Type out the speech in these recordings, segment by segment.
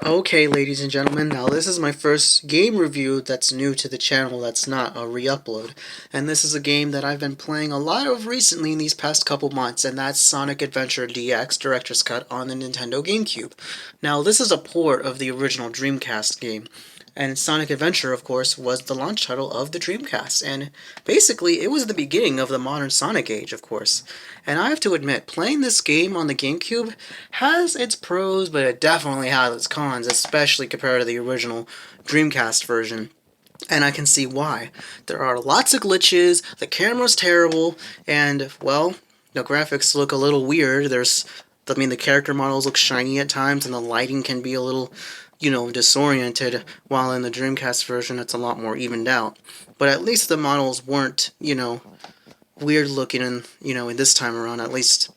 Okay, ladies and gentlemen, now this is my first game review that's new to the channel that's not a re-upload. And this is a game that I've been playing a lot of recently in these past couple months, and that's Sonic Adventure DX Director's Cut on the Nintendo GameCube. Now, this is a port of the original Dreamcast game. And Sonic Adventure, of course, was the launch title of the Dreamcast, and basically it was the beginning of the modern Sonic age, of course. And I have to admit, playing this game on the GameCube has its pros, but it definitely has its cons, especially compared to the original Dreamcast version. And I can see why. There are lots of glitches, the camera's terrible, and, well, the graphics look a little weird. The character models look shiny at times, and the lighting can be a little disoriented, while in the Dreamcast version it's a lot more evened out. But at least the models weren't, weird looking in this time around, at least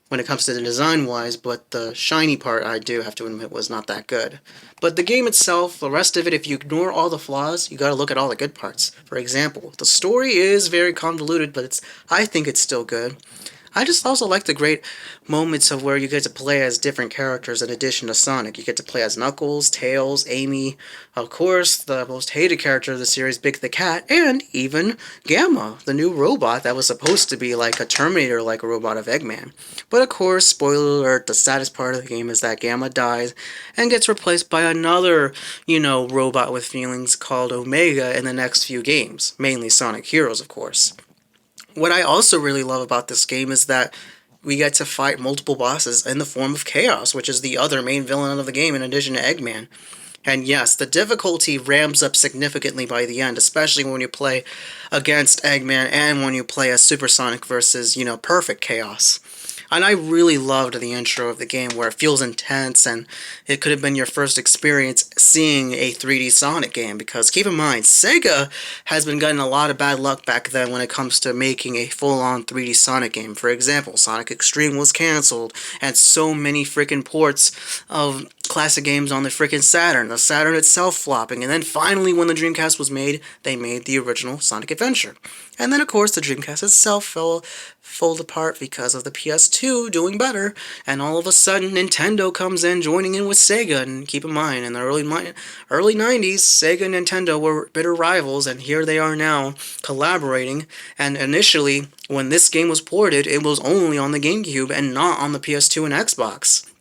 when it comes to the design-wise, but the shiny part, I do have to admit, was not that good. But the game itself, the rest of it, if you ignore all the flaws, you gotta look at all the good parts. For example, the story is very convoluted, but I think it's still good. I just also like the great moments of where you get to play as different characters in addition to Sonic. You get to play as Knuckles, Tails, Amy, of course, the most hated character of the series, Big the Cat, and even Gamma, the new robot that was supposed to be like a Terminator-like robot of Eggman. But of course, spoiler alert, the saddest part of the game is that Gamma dies and gets replaced by another, robot with feelings called Omega in the next few games, mainly Sonic Heroes, of course. What I also really love about this game is that we get to fight multiple bosses in the form of Chaos, which is the other main villain of the game in addition to Eggman. And yes, the difficulty ramps up significantly by the end, especially when you play against Eggman and when you play as Supersonic versus, Perfect Chaos. And I really loved the intro of the game where it feels intense and it could have been your first experience seeing a 3D Sonic game because keep in mind, Sega has been getting a lot of bad luck back then when it comes to making a full-on 3D Sonic game. For example, Sonic Extreme was cancelled and so many freaking ports of classic games on the freaking Saturn, the Saturn itself flopping, and then finally when the Dreamcast was made, they made the original Sonic Adventure. And then of course the Dreamcast itself fell apart because of the PS2 doing better, and all of a sudden Nintendo comes in joining in with Sega, and keep in mind, in the early 90s, Sega and Nintendo were bitter rivals, and here they are now collaborating, and initially, when this game was ported, it was only on the GameCube and not on the PS2 and Xbox.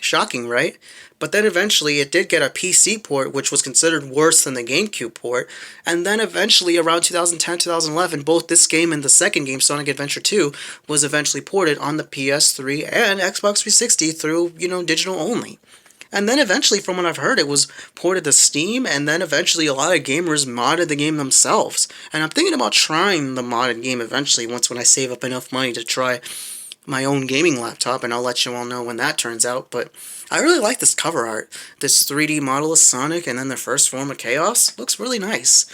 Shocking, right? But then eventually it did get a PC port, which was considered worse than the GameCube port. And then eventually, around 2010, 2011, both this game and the second game, Sonic Adventure 2, was eventually ported on the PS3 and Xbox 360 through, digital only. And then eventually, from what I've heard, it was ported to Steam, and then eventually a lot of gamers modded the game themselves. And I'm thinking about trying the modded game eventually, once when I save up enough money to try my own gaming laptop, and I'll let you all know when that turns out. But I really like this cover art. This 3D model of Sonic and then the first form of Chaos looks really nice.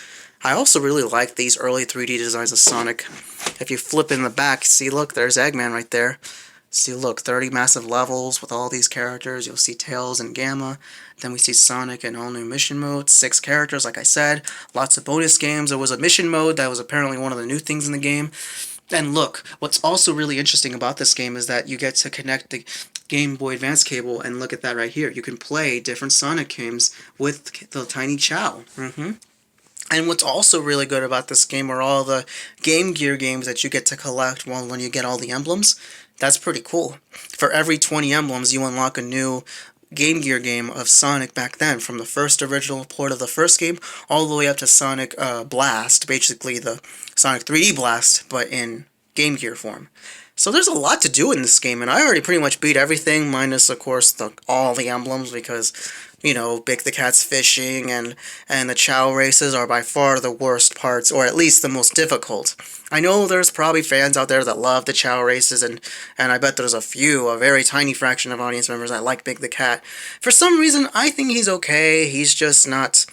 I also really like these early 3D designs of Sonic. If you flip in the back, see, look, there's Eggman right there. See, look, 30 massive levels with all these characters. You'll see Tails and Gamma. Then we see Sonic and all new mission modes. 6 characters, like I said. Lots of bonus games. There was a mission mode that was apparently one of the new things in the game. And look, what's also really interesting about this game is that you get to connect the Game Boy Advance cable, and look at that right here. You can play different Sonic games with the tiny Chow. And what's also really good about this game are all the Game Gear games that you get to collect when you get all the emblems. That's pretty cool. For every 20 emblems, you unlock a new Game Gear game of Sonic back then, from the first original port of the first game all the way up to Sonic Blast, basically the Sonic 3D Blast, but in Game Gear form. So there's a lot to do in this game, and I already pretty much beat everything, minus, of course, all the emblems, because, Big the Cat's fishing and the Chow races are by far the worst parts, or at least the most difficult. I know there's probably fans out there that love the Chow races, and I bet there's a very tiny fraction of audience members that like Big the Cat. For some reason, I think he's okay. He's just not,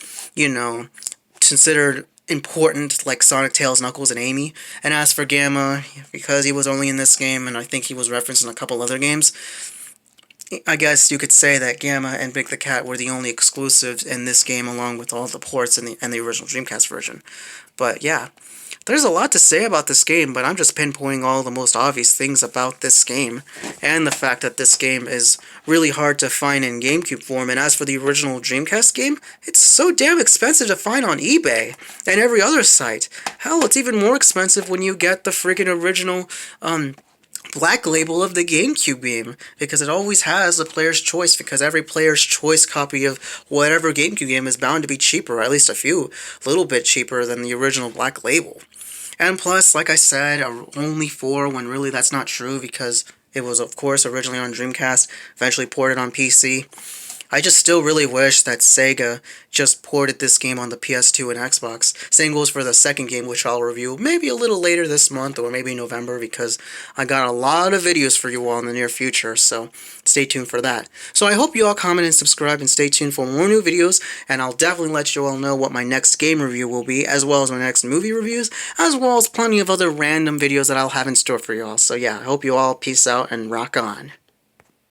considered important like Sonic, Tails, Knuckles, and Amy. And as for Gamma, because he was only in this game, and I think he was referenced in a couple other games, I guess you could say that Gamma and Big the Cat were the only exclusives in this game, along with all the ports and the original Dreamcast version. But yeah, There's a lot to say about this game, but I'm just pinpointing all the most obvious things about this game, and the fact that this game is really hard to find in GameCube form, and as for the original Dreamcast game, it's so damn expensive to find on eBay and every other site. Hell, it's even more expensive when you get the friggin' original, black label of the GameCube game, because it always has a player's choice, because every player's choice copy of whatever GameCube game is bound to be cheaper, or at least a little bit cheaper than the original black label. And plus, like I said, only 4, when really that's not true, because it was, of course, originally on Dreamcast, eventually ported on PC. I just still really wish that Sega just ported this game on the PS2 and Xbox. Same goes for the second game, which I'll review maybe a little later this month, or maybe November, because I got a lot of videos for you all in the near future, so stay tuned for that. So I hope you all comment and subscribe and stay tuned for more new videos, and I'll definitely let you all know what my next game review will be, as well as my next movie reviews, as well as plenty of other random videos that I'll have in store for you all. So yeah, I hope you all peace out and rock on.